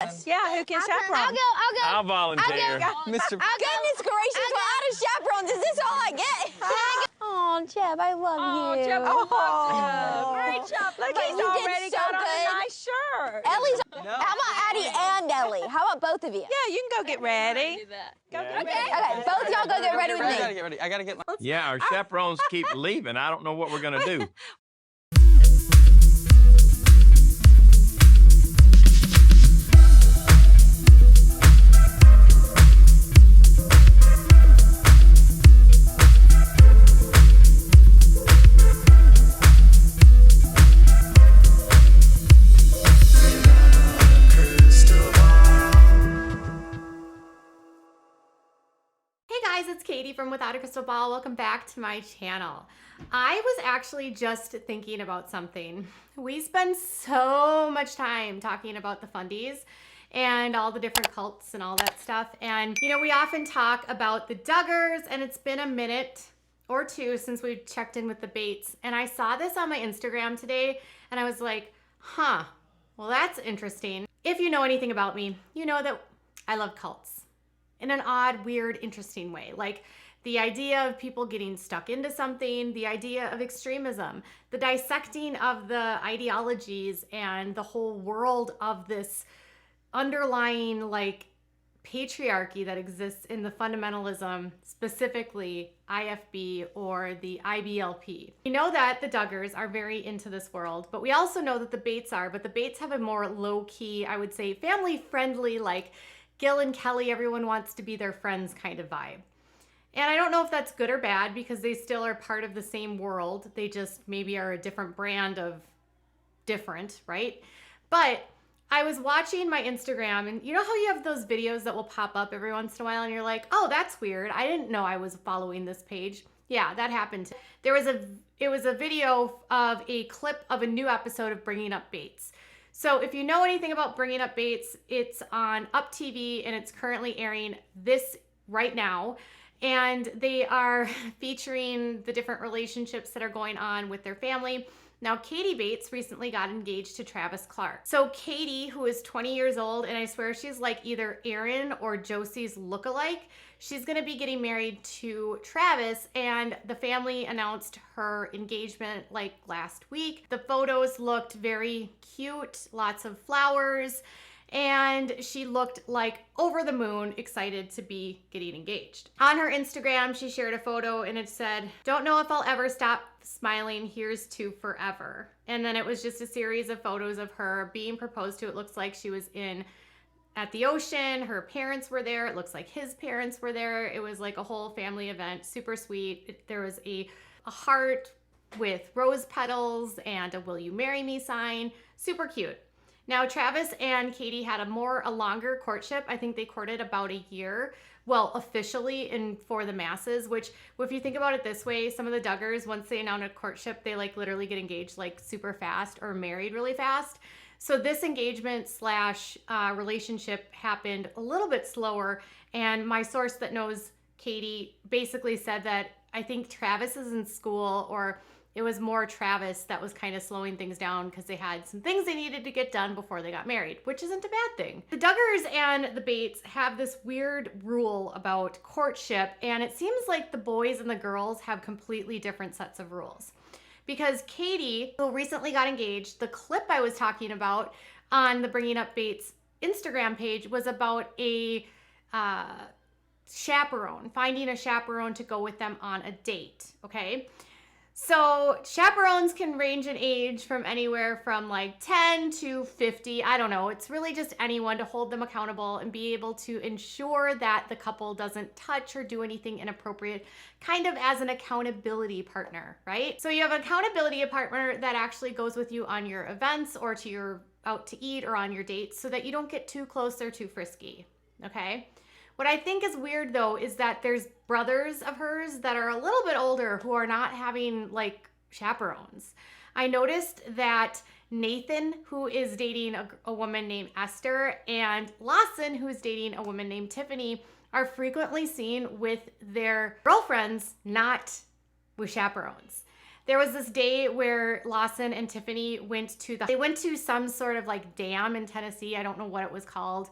Yeah, who can chaperone? I'll go. I'll volunteer. Mr. Goodness gracious, we're out of chaperones. Is this all I get? Oh, Jeb, I love you. Jeb, Oh. great job. Look, But he's you did already so got on good. a nice shirt. Ellie's. How about Addie and Ellie? How about both of you? Yeah, you can go get ready. Okay, both y'all go get ready with me. I gotta get ready. I gotta get my... Yeah, our chaperones keep leaving. I don't know what we're going to do. It's Katie from Without a Crystal Ball. Welcome back to my channel. I was actually just thinking about something. We spend so much time talking about the fundies and all the different cults and all that stuff. And you know, we often talk about the Duggars, and it's been a minute or two since we checked in with the Bates. And I saw this on my Instagram today and I was like, huh, well, that's interesting. If you know anything about me, you know that I love cults. In an odd, weird, interesting way. Like the idea of people getting stuck into something, the idea of extremism, the dissecting of the ideologies and the whole world of this underlying like patriarchy that exists in the fundamentalism, specifically IFB or the IBLP. We know that the Duggars are very into this world, but we also know that the Bates are, but the Bates have a more low-key, I would say family-friendly, like Gil and Kelly, everyone wants to be their friends kind of vibe. And I don't know if that's good or bad because they still are part of the same world. They just maybe are a different brand of different, right? But I was watching my Instagram, and you know how you have those videos that will pop up every once in a while and you're like, oh, that's weird. I didn't know I was following this page. Yeah, that happened. It was a video of a clip of a new episode of Bringing Up Bates. So if you know anything about Bringing Up Bates, it's on Up TV and it's currently airing this right now. And they are featuring the different relationships that are going on with their family. Now, Katie Bates recently got engaged to Travis Clark. So Katie, who is 20 years old, and I swear she's like either Aaron or Josie's lookalike, she's gonna be getting married to Travis, and the family announced her engagement like last week. The photos looked very cute, lots of flowers, and she looked like over the moon excited to be getting engaged. On her Instagram, she shared a photo and it said, "Don't know if I'll ever stop smiling, here's to forever." And then it was just a series of photos of her being proposed to. It looks like she was at the ocean, her parents were there, it looks like his parents were there. It was like a whole family event, super sweet. There was a heart with rose petals and a "Will you marry me" sign, super cute. Now, Travis and Katie had a longer courtship. I think they courted about a year. Well, officially and for the masses, which if you think about it this way, some of the Duggars, once they announce a courtship, they like literally get engaged like super fast or married really fast. So this engagement slash relationship happened a little bit slower. And my source that knows Katie basically said that I think Travis is in school, or it was more Travis that was kind of slowing things down because they had some things they needed to get done before they got married, which isn't a bad thing. The Duggars and the Bates have this weird rule about courtship, and it seems like the boys and the girls have completely different sets of rules. Because Katie, who recently got engaged, the clip I was talking about on the Bringing Up Bates Instagram page was about a chaperone, finding a chaperone to go with them on a date, okay? So chaperones can range in age from anywhere from like 10 to 50. I don't know. It's really just anyone to hold them accountable and be able to ensure that the couple doesn't touch or do anything inappropriate, kind of as an accountability partner, right? So you have an accountability partner that actually goes with you on your events or to your out to eat or on your dates so that you don't get too close or too frisky, okay? What I think is weird though is that there's brothers of hers that are a little bit older who are not having like chaperones. I noticed that Nathan, who is dating a woman named Esther, and Lawson, who is dating a woman named Tiffany, are frequently seen with their girlfriends, not with chaperones. There was this day where Lawson and Tiffany went to some sort of like dam in Tennessee. I don't know what it was called.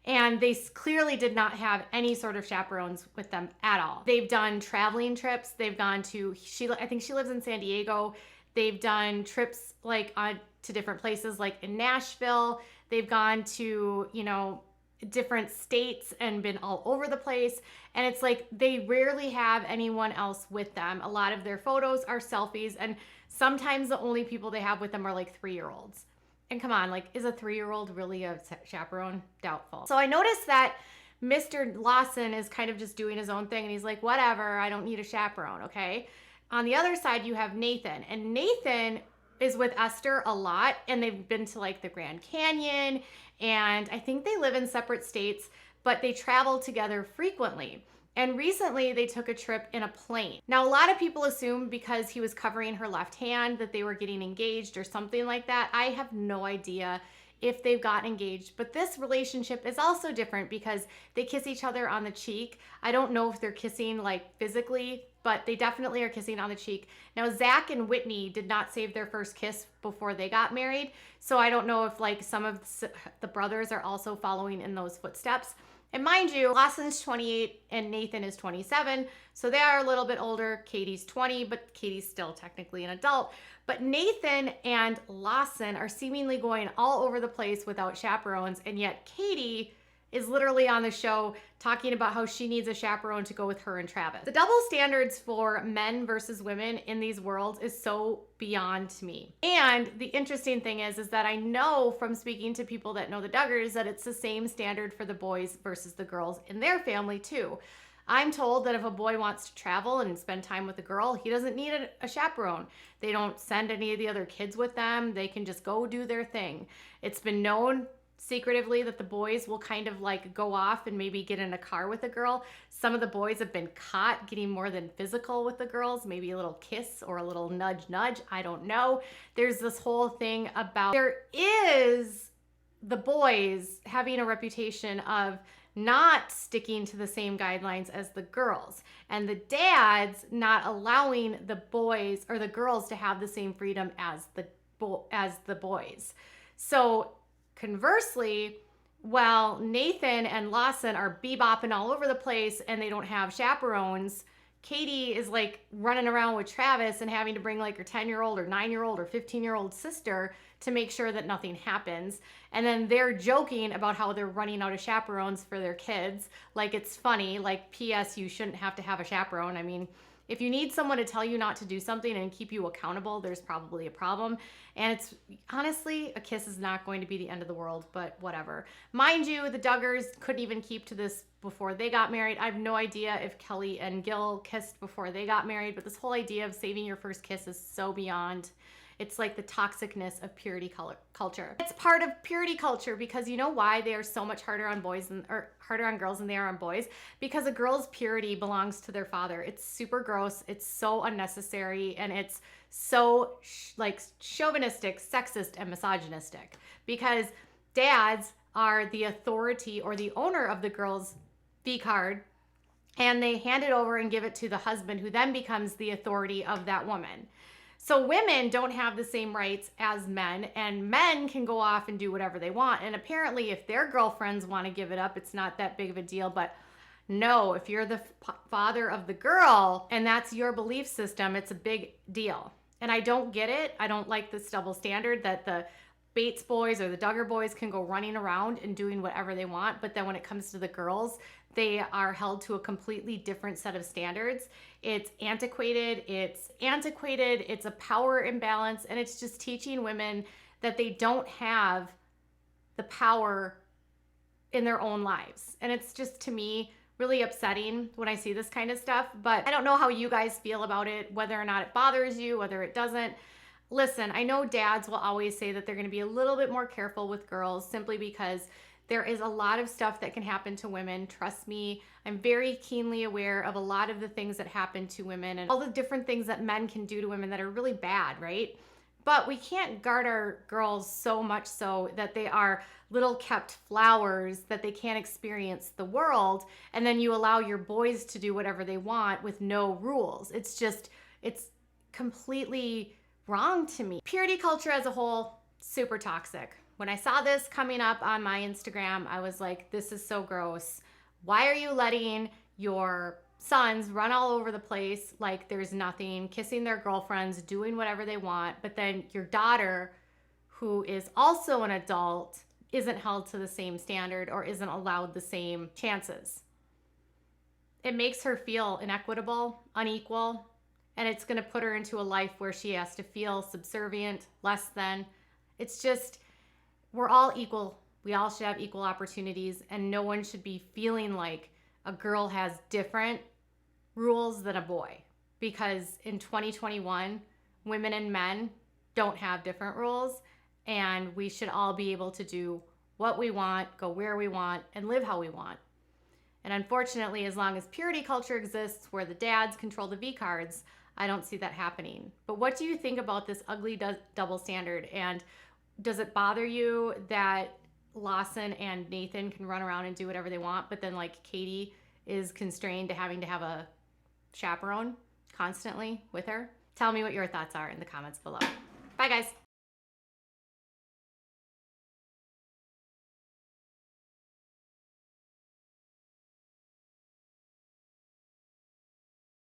And they clearly did not have any sort of chaperones with them at all. They've done traveling trips. They've gone to, I think she lives in San Diego. They've done trips like to different places, like in Nashville. They've gone to, you know, different states and been all over the place. And it's like they rarely have anyone else with them. A lot of their photos are selfies, and sometimes the only people they have with them are like 3-year-olds. And come on, like, is a 3-year-old really a chaperone? Doubtful. So I noticed that Mr. Lawson is kind of just doing his own thing, and he's like, whatever, I don't need a chaperone, okay? On the other side, you have Nathan, and Nathan is with Esther a lot, and they've been to like the Grand Canyon, and I think they live in separate states, but they travel together frequently. And recently they took a trip in a plane. Now, a lot of people assume because he was covering her left hand that they were getting engaged or something like that. I have no idea if they've gotten engaged, but this relationship is also different because they kiss each other on the cheek. I don't know if they're kissing like physically, but they definitely are kissing on the cheek. Now, Zach and Whitney did not save their first kiss before they got married, so I don't know if like some of the brothers are also following in those footsteps. And mind you, Lawson's 28 and Nathan is 27, so they are a little bit older. Katie's 20, but Katie's still technically an adult. But Nathan and Lawson are seemingly going all over the place without chaperones, and yet Katie is literally on the show talking about how she needs a chaperone to go with her and Travis. The double standards for men versus women in these worlds is so beyond me. And the interesting thing is that I know from speaking to people that know the Duggars that it's the same standard for the boys versus the girls in their family too. I'm told that if a boy wants to travel and spend time with a girl, he doesn't need a chaperone. They don't send any of the other kids with them. They can just go do their thing. It's been known secretively that the boys will kind of like go off and maybe get in a car with a girl. Some of the boys have been caught getting more than physical with the girls, maybe a little kiss or a little nudge, I don't know. There's this whole thing about there is the boys having a reputation of not sticking to the same guidelines as the girls, and the dads not allowing the boys or the girls to have the same freedom as the boys. So conversely, while Nathan and Lawson are bebopping all over the place and they don't have chaperones, Katie is like running around with Travis and having to bring like her 10-year-old or 9-year-old or 15-year-old sister to make sure that nothing happens. And then they're joking about how they're running out of chaperones for their kids. Like it's funny, like P.S. you shouldn't have to have a chaperone. I mean, if you need someone to tell you not to do something and keep you accountable, there's probably a problem. And it's honestly, a kiss is not going to be the end of the world, but whatever. Mind you, the Duggars couldn't even keep to this before they got married. I have no idea if Kelly and Gil kissed before they got married, but this whole idea of saving your first kiss is so beyond. It's like the toxicness of purity culture. It's part of purity culture because you know why they are so much harder on harder on girls than they are on boys? Because a girl's purity belongs to their father. It's super gross. It's so unnecessary, and it's so like chauvinistic, sexist, and misogynistic because dads are the authority or the owner of the girl's V card, and they hand it over and give it to the husband, who then becomes the authority of that woman. So women don't have the same rights as men, and men can go off and do whatever they want. And apparently if their girlfriends want to give it up, it's not that big of a deal. But no, if you're the father of the girl and that's your belief system, it's a big deal. And I don't get it. I don't like this double standard that the Bates boys or the Duggar boys can go running around and doing whatever they want. But then when it comes to the girls, they are held to a completely different set of standards. It's antiquated, it's a power imbalance, and it's just teaching women that they don't have the power in their own lives. And it's just, to me, really upsetting when I see this kind of stuff. But I don't know how you guys feel about it, whether or not it bothers you, whether it doesn't. Listen, I know dads will always say that they're going to be a little bit more careful with girls simply because there is a lot of stuff that can happen to women. Trust me, I'm very keenly aware of a lot of the things that happen to women and all the different things that men can do to women that are really bad, right? But we can't guard our girls so much so that they are little kept flowers that they can't experience the world, and then you allow your boys to do whatever they want with no rules. It's completely wrong to me. Purity culture as a whole, super toxic. When I saw this coming up on my Instagram, I was like, this is so gross. Why are you letting your sons run all over the place like there's nothing, kissing their girlfriends, doing whatever they want, but then your daughter, who is also an adult, isn't held to the same standard or isn't allowed the same chances? It makes her feel inequitable, unequal, and it's going to put her into a life where she has to feel subservient, less than. It's just, we're all equal. We all should have equal opportunities, and no one should be feeling like a girl has different rules than a boy. Because in 2021, women and men don't have different rules, and we should all be able to do what we want, go where we want, and live how we want. And unfortunately, as long as purity culture exists where the dads control the V cards, I don't see that happening. But what do you think about this ugly double standard? And does it bother you that Lawson and Nathan can run around and do whatever they want, but then like Katie is constrained to having to have a chaperone constantly with her? Tell me what your thoughts are in the comments below. Bye guys.